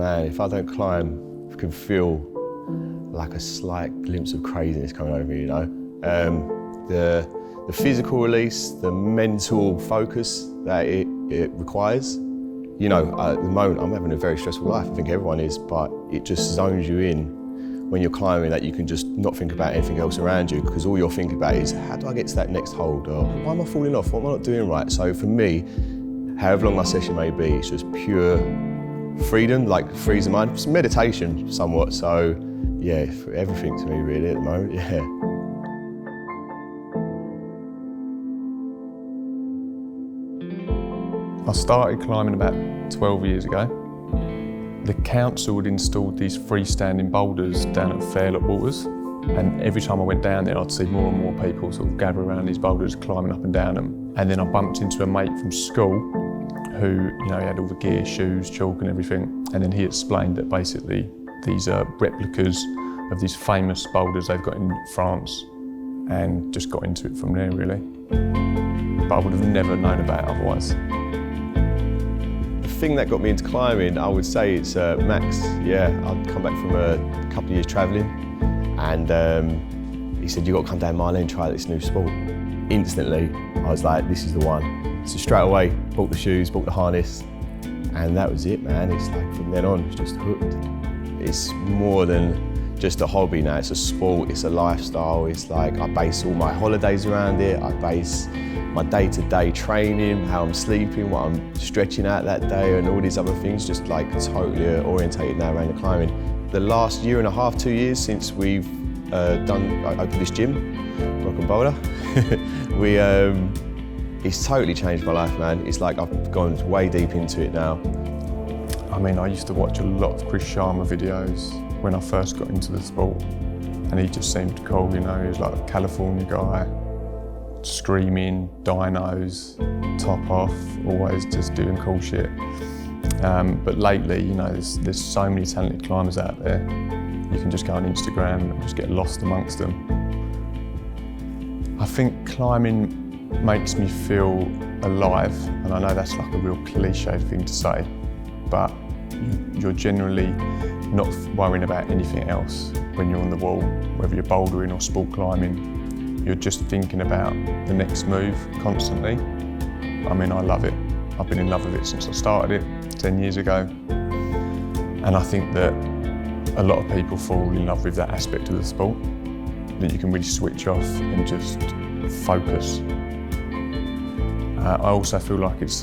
man, if I don't climb, I can feel like a slight glimpse of craziness coming over me, you know? The physical release, the mental focus that it requires. You know, at the moment, I'm having a very stressful life. I think everyone is, but it just zones you in when you're climbing that you can just not think about anything else around you, because all you're thinking about is, how do I get to that next hold? Or why am I falling off? What am I not doing right? So for me, however long my session may be, it's just pure freedom, like frees the mind. It's meditation somewhat, so yeah, everything to me really at the moment, yeah. I started climbing about 12 years ago. The council had installed these freestanding boulders down at Fairlock Waters, and every time I went down there I'd see more and more people sort of gather around these boulders, climbing up and down them. And then I bumped into a mate from school who, you know, he had all the gear, shoes, chalk and everything, and then he explained that basically these are replicas of these famous boulders they've got in France, and just got into it from there really. But I would have never known about it otherwise. The thing that got me into climbing, I would say it's Max. Yeah, I'd come back from a couple of years travelling, and he said, "You've got to come down my lane and try this new sport." Instantly, I was like, this is the one. So straight away, bought the shoes, bought the harness, and that was it, man. It's like from then on, it's just hooked. It's more than just a hobby now, it's a sport, it's a lifestyle. It's like I base all my holidays around it, I base my day-to-day training, how I'm sleeping, what I'm stretching out that day, and all these other things, just like totally orientated now around the climbing. The last year and a half, 2 years since we've opened this gym, Rock and Boulder, it's totally changed my life, man. It's like I've gone way deep into it now. I mean, I used to watch a lot of Chris Sharma videos when I first got into the sport, and he just seemed cool, you know. He was like a California guy, screaming, dynos, top off, always just doing cool shit. But lately, you know, there's so many talented climbers out there. You can just go on Instagram and just get lost amongst them. I think climbing makes me feel alive, and I know that's like a real cliche thing to say, but you're generally not worrying about anything else when you're on the wall, whether you're bouldering or sport climbing. You're just thinking about the next move constantly. I mean, I love it. I've been in love with it since I started it 10 years ago. And I think that a lot of people fall in love with that aspect of the sport, that you can really switch off and just focus. I also feel like it's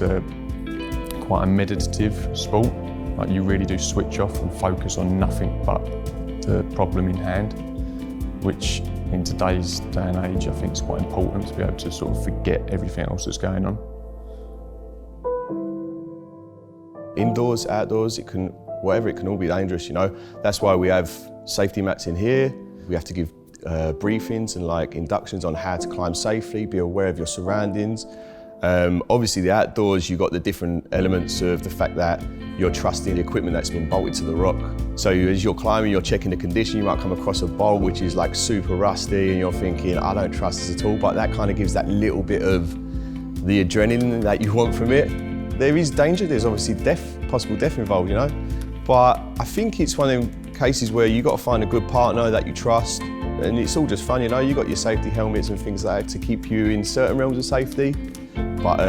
quite a meditative sport. Like you really do switch off and focus on nothing but the problem in hand, which in today's day and age, I think it's quite important to be able to sort of forget everything else that's going on. Indoors, outdoors, it can all be dangerous, you know. That's why we have safety mats in here. We have to give briefings and like inductions on how to climb safely, be aware of your surroundings. Obviously the outdoors, you've got the different elements of the fact that you're trusting the equipment that's been bolted to the rock. So as you're climbing, you're checking the condition, you might come across a bolt which is like super rusty and you're thinking, I don't trust this at all, but that kind of gives that little bit of the adrenaline that you want from it. There is danger, there's obviously possible death involved, you know, but I think it's one of them cases where you got to find a good partner that you trust, and it's all just fun, you know. You got your safety helmets and things like that to keep you in certain realms of safety, but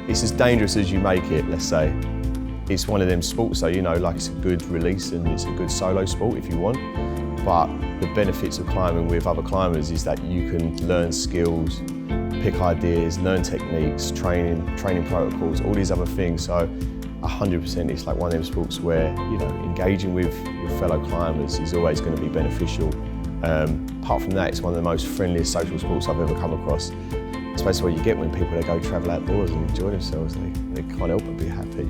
it's as dangerous as you make it, let's say. It's one of them sports, so you know, like it's a good release and it's a good solo sport if you want, but the benefits of climbing with other climbers is that you can learn skills, pick ideas, learn techniques, training protocols, all these other things. So 100% it's like one of them sports where, you know, engaging with your fellow climbers is always going to be beneficial. Apart from that, it's one of the most friendliest social sports I've ever come across. It's basically what you get when people go travel outdoors and enjoy themselves. They can't help but be happy.